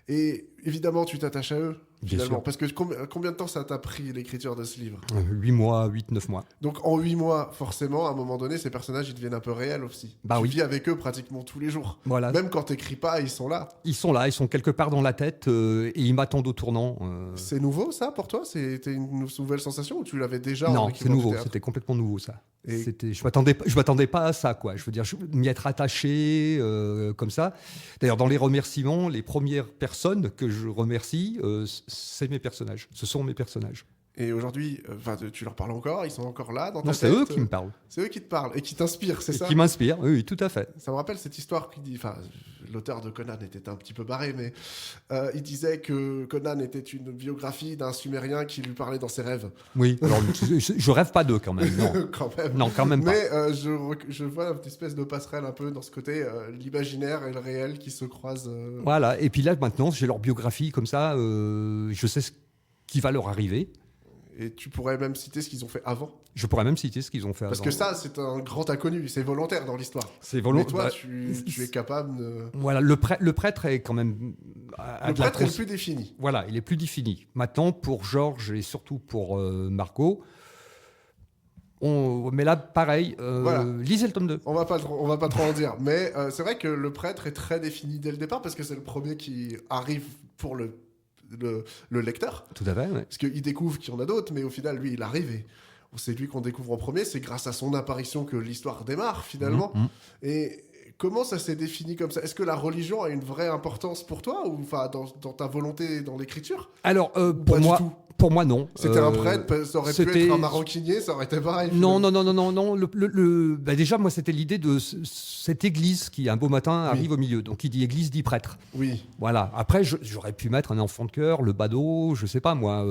Et évidemment, tu t'attaches à eux, Bien finalement. sûr. Parce que combien de temps ça t'a pris l'écriture de ce livre? 8 mois, 8-9 mois. Donc en 8 mois, forcément, à un moment donné, ces personnages, ils deviennent un peu réels aussi. Bah tu oui. vis avec eux pratiquement tous les jours. Voilà. Même quand t'écris pas, ils sont là. Ils sont là, ils sont quelque part dans la tête et ils m'attendent au tournant. C'est nouveau, ça, pour toi? C'était une nouvelle sensation ou tu l'avais déjà en Non, écrivant c'est du nouveau, théâtre? c'était complètement nouveau ça. Et- Je m'attendais pas à ça, quoi. Je veux dire, m'y être attaché comme ça. D'ailleurs, dans les remerciements, les premières personnes que je remercie, c'est mes personnages. Ce sont mes personnages. Et aujourd'hui, tu leur parles encore? Ils sont encore là dans ta Non, c'est tête? eux qui me parlent, C'est eux qui te parlent et qui t'inspirent, c'est et ça? qui m'inspirent. Oui, oui, tout à fait. Ça me rappelle cette histoire qui dit, enfin, l'auteur de Conan était un petit peu barré, mais il disait que Conan était une biographie d'un Sumérien qui lui parlait dans ses rêves. Oui. Alors, je rêve pas d'eux quand même. Non, Quand même. non, quand même pas. Mais je vois une espèce de passerelle un peu dans ce côté, l'imaginaire et le réel qui se croisent. Voilà. Et puis là, maintenant, j'ai leur biographie comme ça. Je sais ce qui va leur arriver. Et tu pourrais même citer ce qu'ils ont fait avant. Je pourrais même citer ce qu'ils ont fait Parce avant. que ça, c'est un grand inconnu, c'est volontaire dans l'histoire. C'est Mais volontaire. toi, tu es capable de... Voilà, le prêtre est quand même. Le prêtre est le plus défini. Voilà, il est plus défini. Maintenant, pour Georges et surtout pour Margot, mais là, pareil, Voilà. lisez le tome 2. On va pas trop en dire. Mais c'est vrai que le prêtre est très défini dès le départ parce que c'est le premier qui arrive pour le lecteur. Tout à fait, ouais. Parce qu'il découvre qu'il y en a d'autres, mais au final, lui, il arrive et c'est lui qu'on découvre en premier. C'est grâce à son apparition que l'histoire démarre, finalement. Mhm. Et comment ça s'est défini comme ça? Est-ce que la religion a une vraie importance pour toi ou dans ta volonté dans l'écriture? Alors, Pas du tout. pour moi, non. C'était un prêtre, ça aurait pu c'était- être un maroquinier, ça aurait été pareil. Non, finalement. non. Bah déjà, moi, c'était l'idée de cette église qui, un beau matin, arrive au milieu. Donc, il dit église, dit prêtre. Oui, Voilà. Après, j'aurais pu mettre un enfant de cœur, le badaud, je sais pas, moi.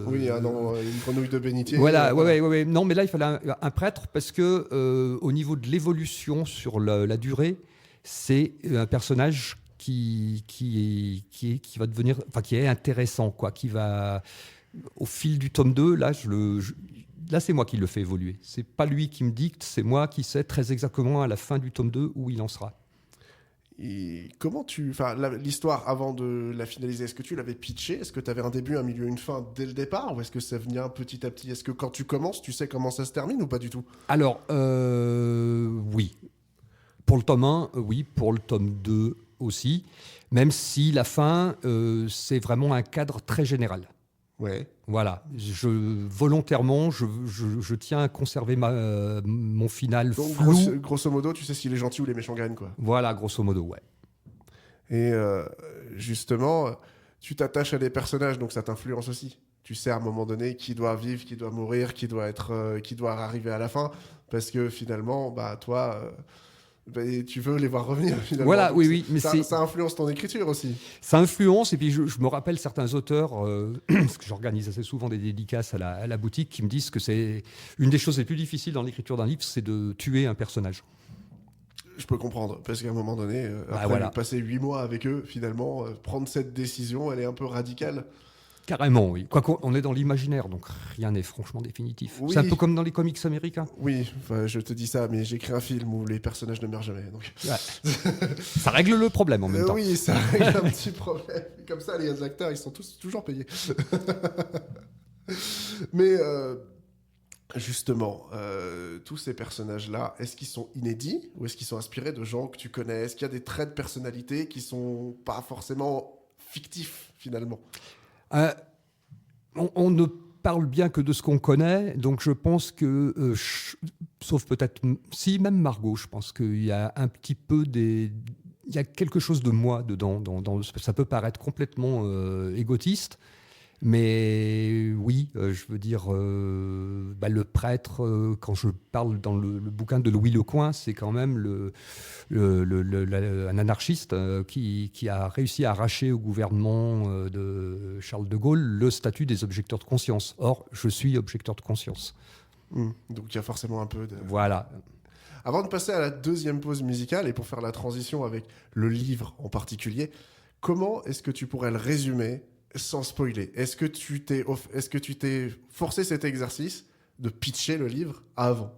oui, une grenouille de bénitier. Voilà, ouais. Non, mais là, il fallait un prêtre parce que, au niveau de l'évolution sur la durée, c'est un personnage qui va devenir, enfin, qui est intéressant, quoi, qui va, au fil du tome 2, là, là, c'est moi qui le fais évoluer. C'est pas lui qui me dicte, c'est moi qui sais très exactement à la fin du tome 2 où il en sera. Et comment l'histoire avant de la finaliser, est-ce que tu l'avais pitché? Est-ce que tu avais un début, un milieu, une fin dès le départ? Ou est-ce que ça vient petit à petit? Est-ce que quand tu commences, tu sais comment ça se termine ou pas du tout? Alors, oui. Pour le tome 1, oui. Pour le tome 2 aussi. Même si la fin, c'est vraiment un cadre très général. Ouais. Voilà. Volontairement, je tiens à conserver mon final Donc, flou. grosso modo, tu sais si les gentils ou les méchants gagnent, quoi. Voilà, grosso modo, ouais. Et justement, tu t'attaches à des personnages, donc ça t'influence aussi. Tu sais à un moment donné qui doit vivre, qui doit mourir, qui doit arriver à la fin, parce que finalement, bah toi, tu veux les voir revenir. Finalement. Voilà, Donc, oui, mais ça influence ton écriture aussi. ça influence. Et puis, je me rappelle certains auteurs, parce que j'organise assez souvent des dédicaces à la boutique, qui me disent que c'est une des choses les plus difficiles dans l'écriture d'un livre, c'est de tuer un personnage. Je peux comprendre, parce qu'à un moment donné, après voilà. passer 8 mois avec eux, finalement, prendre cette décision, elle est un peu radicale. Carrément, oui. Quoique, on est dans l'imaginaire, donc rien n'est franchement définitif. Oui. C'est un peu comme dans les comics américains. Oui, je te dis ça, mais j'écris un film où les personnages ne meurent jamais. Donc... Ouais. Ça règle le problème en même temps. Oui, ça règle un petit problème. Comme ça, les acteurs, ils sont tous toujours payés. Mais justement, tous ces personnages-là, est-ce qu'ils sont inédits ou est-ce qu'ils sont inspirés de gens que tu connais? Est-ce qu'il y a des traits de personnalité qui sont pas forcément fictifs, finalement? On ne parle bien que de ce qu'on connaît, donc je pense que, sauf peut-être, si même Margot, je pense qu'il y a un petit peu il y a quelque chose de moi dedans. Ça peut paraître complètement égotiste, mais oui, je veux dire, le prêtre, quand je parle dans le bouquin de Louis Lecoing, c'est quand même un anarchiste qui a réussi à arracher au gouvernement de Charles de Gaulle le statut des objecteurs de conscience. Or, je suis objecteur de conscience. Donc il y a forcément un peu de... Voilà. Avant de passer à la deuxième pause musicale, et pour faire la transition avec le livre en particulier, comment est-ce que tu pourrais le résumer sans spoiler? Est-ce que tu t'es forcé cet exercice de pitcher le livre avant?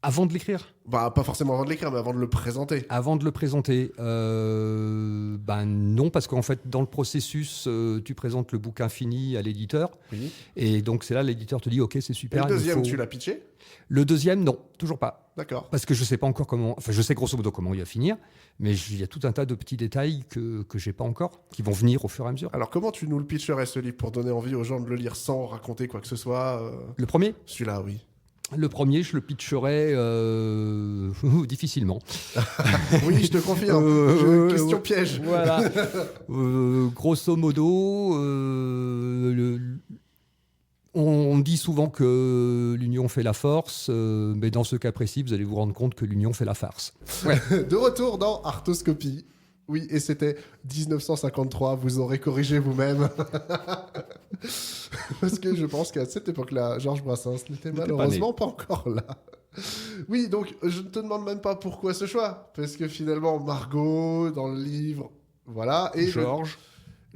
Avant de l'écrire? Bah, pas forcément avant de l'écrire, mais avant de le présenter. Avant de le présenter, non, parce qu'en fait, dans le processus, tu présentes le bouquin fini à l'éditeur, Oui. et donc c'est là l'éditeur te dit, ok, c'est Et super. le il me deuxième, faut- tu l'as pitché? Le deuxième, non, toujours pas. D'accord. Parce que je sais pas encore comment. Enfin, je sais grosso modo comment il va finir, mais il y a tout un tas de petits détails que j'ai pas encore, qui vont venir au fur et à mesure. Alors, comment tu nous le pitcherais, ce livre, pour donner envie aux gens de le lire sans raconter quoi que ce soit Le premier, Celui-là, oui. je le pitcherai difficilement. Oui, je te confirme. Question ouais. piège. Voilà. Grosso modo, on dit souvent que l'union fait la force, mais dans ce cas précis, vous allez vous rendre compte que l'union fait la farce. De retour dans Arthoscopie. Oui, et c'était 1953, vous aurez corrigé vous-même. Parce que je pense qu'à cette époque-là, Georges Brassens n'était malheureusement pas encore là. Oui, donc je ne te demande même pas pourquoi ce choix. Parce que finalement, Margot, dans le livre, voilà. Et Georges.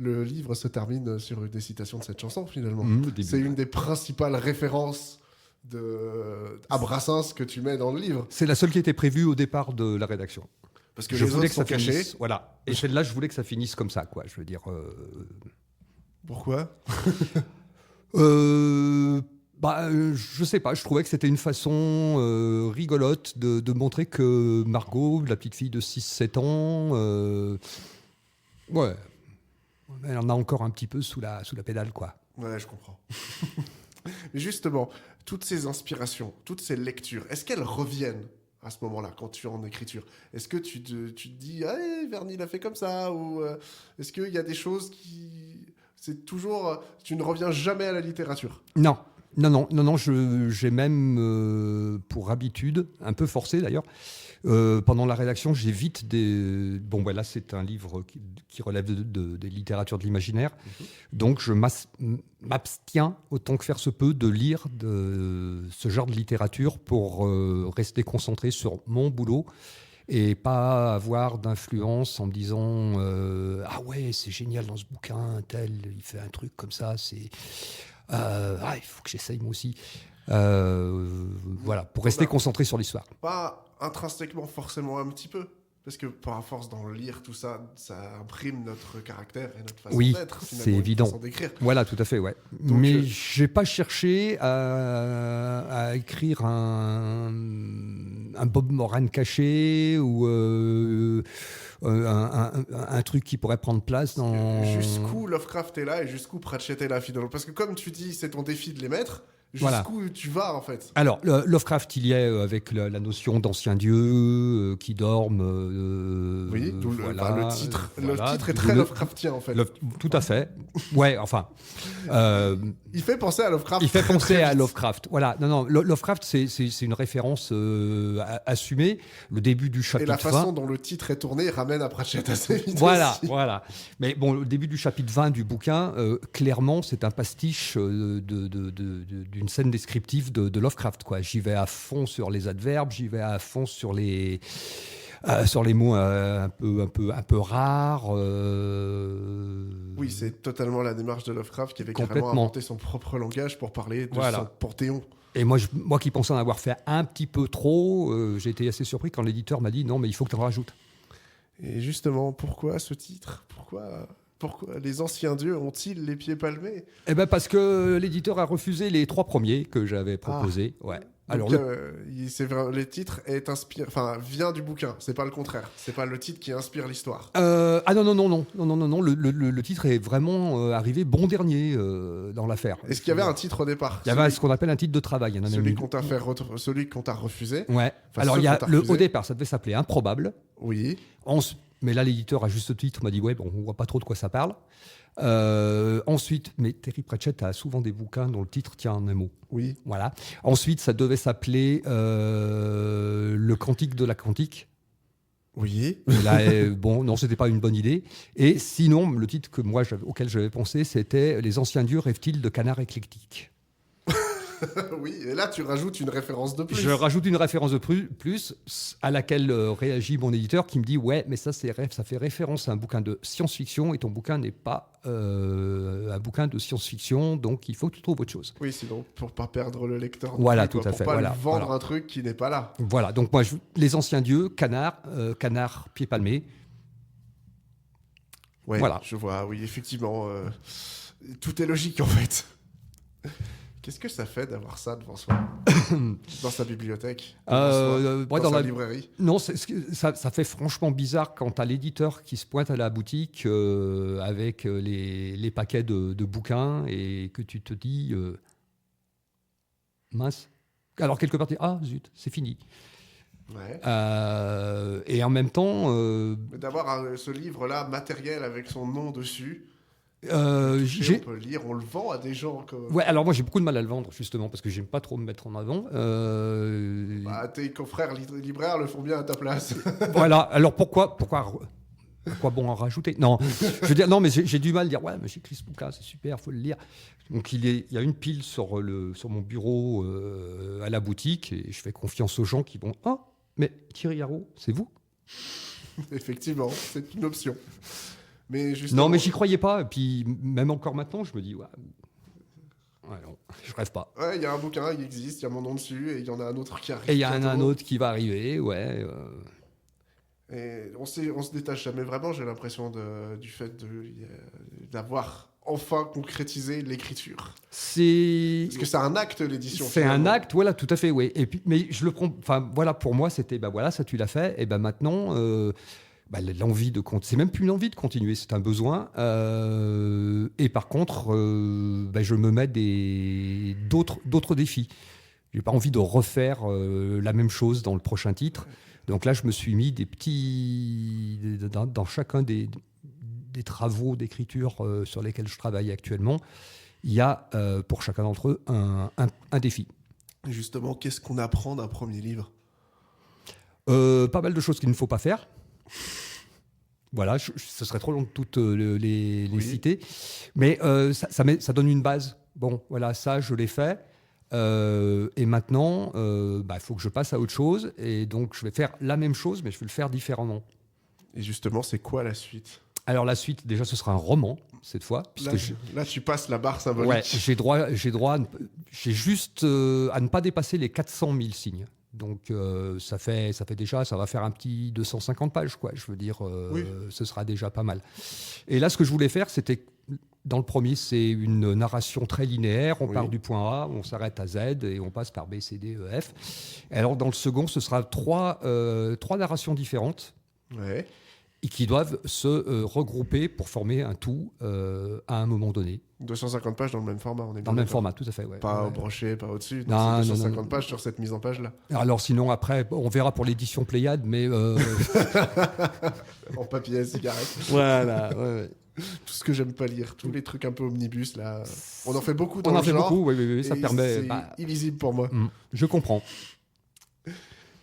le livre se termine sur des citations de cette chanson, finalement. Au début. C'est une des principales références à Brassens que tu mets dans le livre. C'est la seule qui était prévue au départ de la rédaction. Parce que Je les voulais autres que ça sont cachés. finisse. Voilà. Et celle-là, je voulais que ça finisse comme ça, quoi. Je veux dire. Pourquoi Je sais pas, je trouvais que c'était une façon rigolote de montrer que Margot, la petite fille de 6-7 ans, ouais, elle en a encore un petit peu sous la pédale, quoi. Ouais, je comprends. Mais justement, toutes ces inspirations, toutes ces lectures, est-ce qu'elles reviennent à ce moment-là, quand tu es en écriture? Est-ce que tu te dis, ah, Verny l'a fait comme ça? Ou est-ce qu'il y a des choses qui... C'est toujours... Tu ne reviens jamais à la littérature? Non, j'ai même pour habitude, un peu forcé d'ailleurs, pendant la rédaction, j'évite des... Bon, là, c'est un livre qui relève des littératures de l'imaginaire, donc je m'abstiens autant que faire se peut de lire de ce genre de littérature pour rester concentré sur mon boulot et pas avoir d'influence en me disant ah ouais, c'est génial dans ce bouquin, tel, il fait un truc comme ça, c'est... il faut que j'essaye moi aussi. Voilà, pour rester concentré sur l'histoire. Pas intrinsèquement, forcément un petit peu. Parce que par force d'en lire tout ça, ça imprime notre caractère et notre façon d'être. C'est finalement, évident. notre façon d'écrire. Voilà, tout à fait, ouais. Donc, mais j'ai pas cherché à écrire un Bob Moran caché ou un truc qui pourrait prendre place dans... Jusqu'où Lovecraft est là et jusqu'où Pratchett est là, finalement. Parce que comme tu dis, c'est ton défi de les mettre. Jusqu'où tu vas, en fait? Alors, Lovecraft, il y est avec la notion d'anciens dieux qui dorment. Oui, d'où voilà, le titre. voilà, Le titre est très Lovecraftien, en fait. Tout à fait. Ouais, enfin. Il fait penser à Lovecraft. Il fait penser à Lovecraft. Voilà. Non, Lovecraft, c'est une référence assumée. Le début du chapitre 20. Et la façon dont le titre est tourné ramène à Pratchett assez vite. Voilà. Mais bon, le début du chapitre 20 du bouquin, clairement, c'est un pastiche d'une scène descriptive de Lovecraft, quoi. J'y vais à fond sur les adverbes, j'y vais à fond sur les mots un peu rares. Oui, c'est totalement la démarche de Lovecraft qui avait carrément inventé son propre langage pour parler de son panthéon. Et moi qui pensais en avoir fait un petit peu trop, j'ai été assez surpris quand l'éditeur m'a dit non, mais il faut que tu en rajoutes. Et justement, pourquoi ce titre? Pourquoi les anciens dieux ont-ils les pieds palmés? Eh ben parce que l'éditeur a refusé les 3 premiers que j'avais proposés. Ouais. Alors, c'est vrai, le titre vient du bouquin, c'est pas le contraire. C'est pas le titre qui inspire l'histoire. Non. Le titre est vraiment arrivé bon dernier dans l'affaire. Est-ce qu'il y avait un titre au départ? Il y avait ce qu'on appelle un titre de travail. Celui qu'on t'a refusé. Ouais. Enfin, alors au départ, ça devait s'appeler Improbable. Oui. Mais là, l'éditeur, à juste titre, m'a dit ouais, bon, on voit pas trop de quoi ça parle. Ensuite, mais Terry Pratchett a souvent des bouquins dont le titre tient un mot. Oui. Voilà. Ensuite, ça devait s'appeler Le Cantique de la Cantique. Oui. Et là, non, c'était pas une bonne idée. Et sinon, le titre auquel j'avais pensé, c'était Les anciens dieux rêvent-ils de canards éclectiques. Oui, et là tu rajoutes une référence de plus. Je rajoute une référence de plus à laquelle réagit mon éditeur qui me dit ouais, mais ça fait référence à un bouquin de science-fiction et ton bouquin n'est pas un bouquin de science-fiction, donc il faut que tu trouves autre chose. Oui, sinon pour pas perdre le lecteur. Voilà, plus, tout à fait. Pour pas Voilà, lui vendre voilà. un truc qui n'est pas là. Voilà, donc moi, les anciens dieux, canard, pied palmé. Ouais, Voilà. je vois, oui, effectivement. Tout est logique en fait. Qu'est-ce que ça fait d'avoir ça devant soi dans sa bibliothèque, Ouais, dans sa librairie? Non, ça fait franchement bizarre quand tu as l'éditeur qui se pointe à la boutique avec les paquets de bouquins et que tu te dis mince. Alors quelque part, tu dis ah zut, c'est fini. Ouais. Et en même temps, Mais d'avoir ce livre-là matériel avec son nom dessus, on on peut le lire, on le vend à des gens. Ouais, alors moi j'ai beaucoup de mal à le vendre justement parce que j'aime pas trop me mettre en avant. Tes confrères libraires le font bien à ta place. Voilà. Alors pourquoi bon en rajouter? Non, je veux dire non, mais j'ai du mal à dire ouais, mais j'ai écrit ce bouquin, c'est super, faut le lire. Donc il y a une pile sur mon bureau à la boutique et je fais confiance aux gens qui vont mais Thierry Haraud, c'est vous? Effectivement, c'est une option. Mais justement... Non, mais j'y croyais pas. Et puis, même encore maintenant, je me dis, ouais, non, je rêve pas. Ouais, il y a un bouquin, il existe, il y a mon nom dessus, et il y en a un autre qui arrive. Et il y en a un bientôt. autre qui va arriver, ouais. Et on se détache jamais vraiment, j'ai l'impression, du fait d'avoir enfin concrétisé l'écriture. Parce que c'est un acte, l'édition. C'est finalement. un acte, voilà, tout à fait, oui. Et puis, mais je le prends, enfin, voilà, pour moi, c'était, voilà, ça tu l'as fait, et ben maintenant... l'envie de continuer, c'est même plus une envie de continuer, c'est un besoin. Et par contre, je me mets d'autres défis. J'ai pas envie de refaire la même chose dans le prochain titre. Donc là, je me suis mis dans chacun des travaux d'écriture sur lesquels je travaille actuellement. Il y a pour chacun d'entre eux un défi. Justement, qu'est-ce qu'on apprend d'un premier livre? Pas mal de choses qu'il ne faut pas faire. Voilà, ce serait trop long de toutes les citer. Mais ça donne une base. Bon, voilà, ça, je l'ai fait. Et maintenant, faut que je passe à autre chose. Et donc, je vais faire la même chose, mais je vais le faire différemment. Et justement, c'est quoi la suite? Alors, la suite, déjà, ce sera un roman, cette fois. Là, tu passes la barre symbolique. Ouais, j'ai juste à ne pas dépasser les 400 000 signes. Donc ça va faire un petit 250 pages, quoi. Je veux dire, ce sera déjà pas mal. Et là, ce que je voulais faire, c'était, dans le premier, c'est une narration très linéaire. On part du point A, on s'arrête à Z et on passe par B, C, D, E, F. Et alors, dans le second, ce sera trois narrations différentes. Ouais. Et qui doivent se regrouper pour former un tout à un moment donné. 250 pages dans le même format, on est bien dans le même d'accord. format, tout à fait. Ouais. Pas au brochet, pas au-dessus. Non, c'est 250 non. pages sur cette mise en page-là. Alors sinon, après, on verra pour l'édition Pléiade, mais... En papier à cigarette. Voilà, ouais. Tout ce que j'aime pas lire, tous les trucs un peu omnibus, là. On en fait beaucoup dans On le en fait genre, beaucoup, oui, ça et permet... c'est illisible pour moi. Je comprends.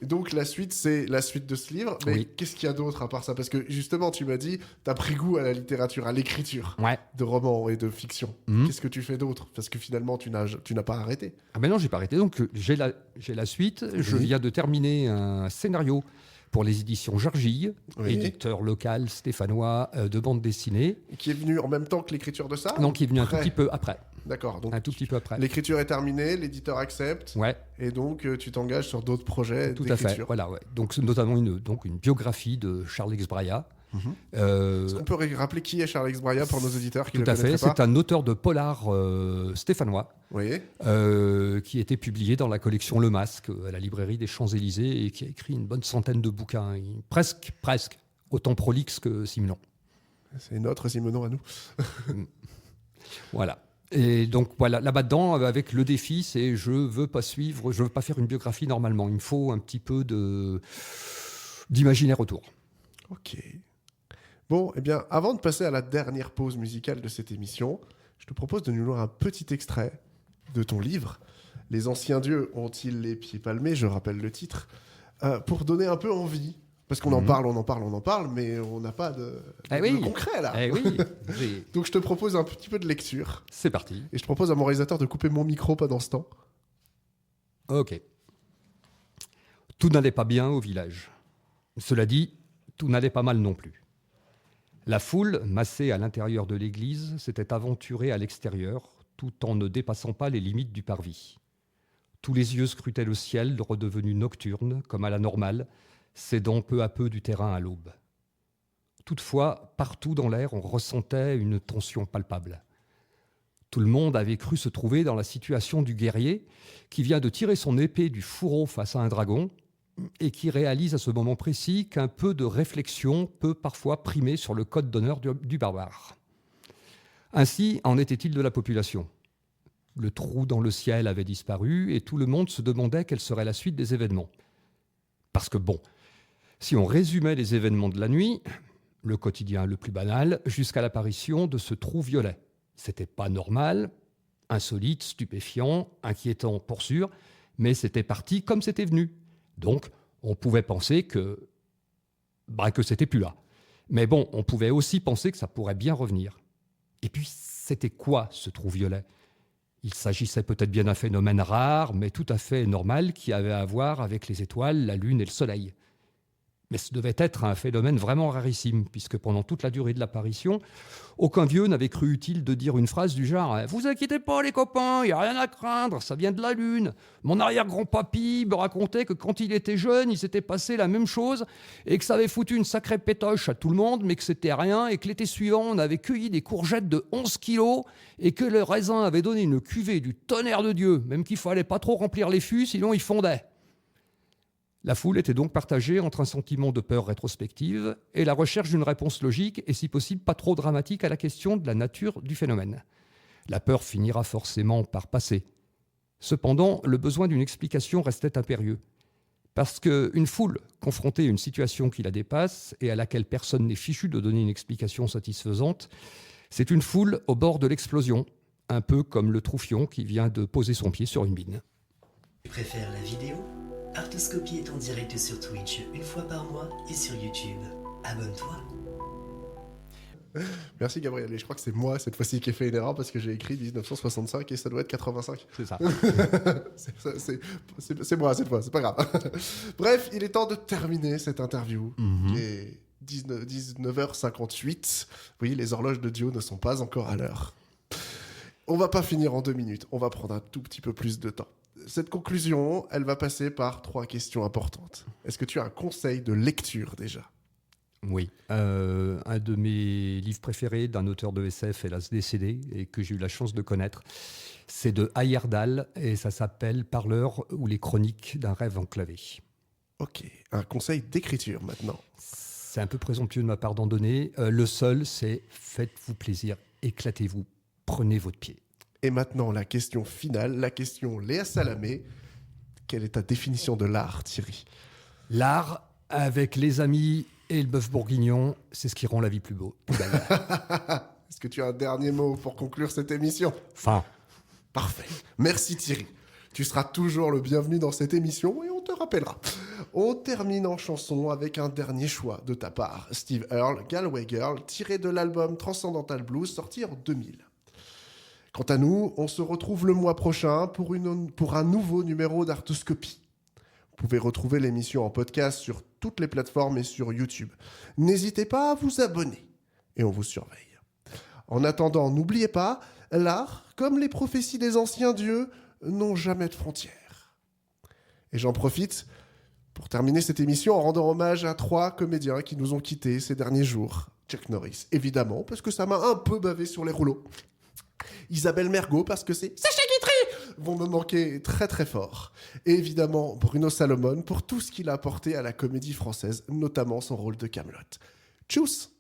Et donc la suite, c'est la suite de ce livre. Mais Oui. qu'est-ce qu'il y a d'autre à part ça? Parce que justement, tu m'as dit, t'as pris goût à la littérature, à l'écriture Ouais. de romans et de fiction. Mhm. Qu'est-ce que tu fais d'autre? Parce que finalement, tu n'as pas arrêté. Ah ben non, j'ai pas arrêté. Donc j'ai la suite. Je viens de terminer un scénario pour les éditions Jargille, Oui. éditeur local stéphanois de bande dessinée. Qui est venu en même temps que l'écriture de ça? Non, qui est venu un tout Après. petit peu après. D'accord. Donc Un tout petit peu après. l'écriture est terminée, l'éditeur accepte. Ouais, Et donc, tu t'engages sur d'autres projets tout à fait. d'écriture. Voilà, ouais. Donc notamment une biographie de Charles X Braya. Est-ce qu'on peut rappeler qui est Charles X Braya pour nos auditeurs qui Tout ne le à fait. connaîtraient pas? C'est un auteur de polar stéphanois Oui. qui a été publié dans la collection Le Masque à la librairie des Champs-Élysées et qui a écrit une bonne centaine de bouquins, presque autant prolixe que Simenon. C'est notre Simenon à nous. Voilà. Et donc voilà, là-dedans, avec le défi, c'est je veux pas faire une biographie normalement. Il me faut un petit peu d'imaginaire autour. Ok. Bon, eh bien, avant de passer à la dernière pause musicale de cette émission, je te propose de nous lire un petit extrait de ton livre. Les anciens dieux ont-ils les pieds palmés? Je rappelle le titre. Pour donner un peu envie. Parce qu'on en parle, mais on n'a pas de concret là. Eh oui, Donc je te propose un petit peu de lecture. c'est parti. Et je propose à mon réalisateur de couper mon micro pendant ce temps. Ok. Tout n'allait pas bien au village. Cela dit, tout n'allait pas mal non plus. La foule, massée à l'intérieur de l'église, s'était aventurée à l'extérieur, tout en ne dépassant pas les limites du parvis. Tous les yeux scrutaient le ciel, redevenu nocturne, comme à la normale, cédant peu à peu du terrain à l'aube. Toutefois, partout dans l'air, on ressentait une tension palpable. Tout le monde avait cru se trouver dans la situation du guerrier qui vient de tirer son épée du fourreau face à un dragon et qui réalise à ce moment précis qu'un peu de réflexion peut parfois primer sur le code d'honneur du barbare. Ainsi en était-il de la population. Le trou dans le ciel avait disparu et tout le monde se demandait quelle serait la suite des événements. Parce que bon, si on résumait les événements de la nuit, le quotidien le plus banal, jusqu'à l'apparition de ce trou violet. C'était pas normal, insolite, stupéfiant, inquiétant pour sûr, mais c'était parti comme c'était venu. Donc, on pouvait penser que c'était plus là. Mais bon, on pouvait aussi penser que ça pourrait bien revenir. Et puis, c'était quoi ce trou violet ? Il s'agissait peut-être bien d'un phénomène rare, mais tout à fait normal, qui avait à voir avec les étoiles, la lune et le soleil. Mais ce devait être un phénomène vraiment rarissime, puisque pendant toute la durée de l'apparition, aucun vieux n'avait cru utile de dire une phrase du genre « Vous inquiétez pas les copains, il n'y a rien à craindre, ça vient de la lune. Mon arrière-grand-papy me racontait que quand il était jeune, il s'était passé la même chose et que ça avait foutu une sacrée pétoche à tout le monde, mais que c'était rien et que l'été suivant, on avait cueilli des courgettes de 11 kilos et que le raisin avait donné une cuvée du tonnerre de Dieu, même qu'il fallait pas trop remplir les fûts, sinon ils fondaient. » La foule était donc partagée entre un sentiment de peur rétrospective et la recherche d'une réponse logique et si possible pas trop dramatique à la question de la nature du phénomène. La peur finira forcément par passer. Cependant, le besoin d'une explication restait impérieux. Parce qu'une foule confrontée à une situation qui la dépasse et à laquelle personne n'est fichu de donner une explication satisfaisante, c'est une foule au bord de l'explosion, un peu comme le troufion qui vient de poser son pied sur une mine. Tu préfères la vidéo ? Artoscopie est en direct sur Twitch une fois par mois et sur YouTube. Abonne-toi. Merci Gabriel, et je crois que c'est moi cette fois-ci qui ai fait une erreur parce que j'ai écrit 1965 et ça doit être 85. C'est ça. c'est moi cette fois, c'est pas grave. Bref, il est temps de terminer cette interview. Il est 19h58. Oui, les horloges de Dio ne sont pas encore à l'heure. On va pas finir en 2 minutes, on va prendre un tout petit peu plus de temps. Cette conclusion, elle va passer par 3 questions importantes. Est-ce que tu as un conseil de lecture déjà ? Oui. Un de mes livres préférés d'un auteur de SF, hélas décédé, et que j'ai eu la chance de connaître, c'est de Heyerdahl, et ça s'appelle « Par l'heure ou les chroniques d'un rêve enclavé ». Ok, un conseil d'écriture maintenant. C'est un peu présomptueux de ma part d'en donner. Le seul, c'est faites-vous plaisir, éclatez-vous, prenez votre pied. Et maintenant, la question finale, la question Léa Salamé. Quelle est ta définition de l'art, Thierry ? L'art, avec les amis et le bœuf bourguignon, c'est ce qui rend la vie plus belle. Est-ce que tu as un dernier mot pour conclure cette émission ? Fin. Parfait. Merci Thierry. Tu seras toujours le bienvenu dans cette émission et on te rappellera. On termine en chanson avec un dernier choix de ta part. Steve Earle, Galway Girl, tiré de l'album Transcendental Blues, sorti en 2000. Quant à nous, on se retrouve le mois prochain pour un nouveau numéro d'Artoscopie. Vous pouvez retrouver l'émission en podcast sur toutes les plateformes et sur YouTube. N'hésitez pas à vous abonner et on vous surveille. En attendant, n'oubliez pas, l'art, comme les prophéties des anciens dieux, n'ont jamais de frontières. Et j'en profite pour terminer cette émission en rendant hommage à 3 comédiens qui nous ont quittés ces derniers jours. Chuck Norris, évidemment, parce que ça m'a un peu bavé sur les rouleaux. Isabelle Mergo, parce que c'est Sacha Guitry, vont me manquer très très fort. Et évidemment, Bruno Salomon, pour tout ce qu'il a apporté à la comédie française, notamment son rôle de Kaamelott. Tchuss!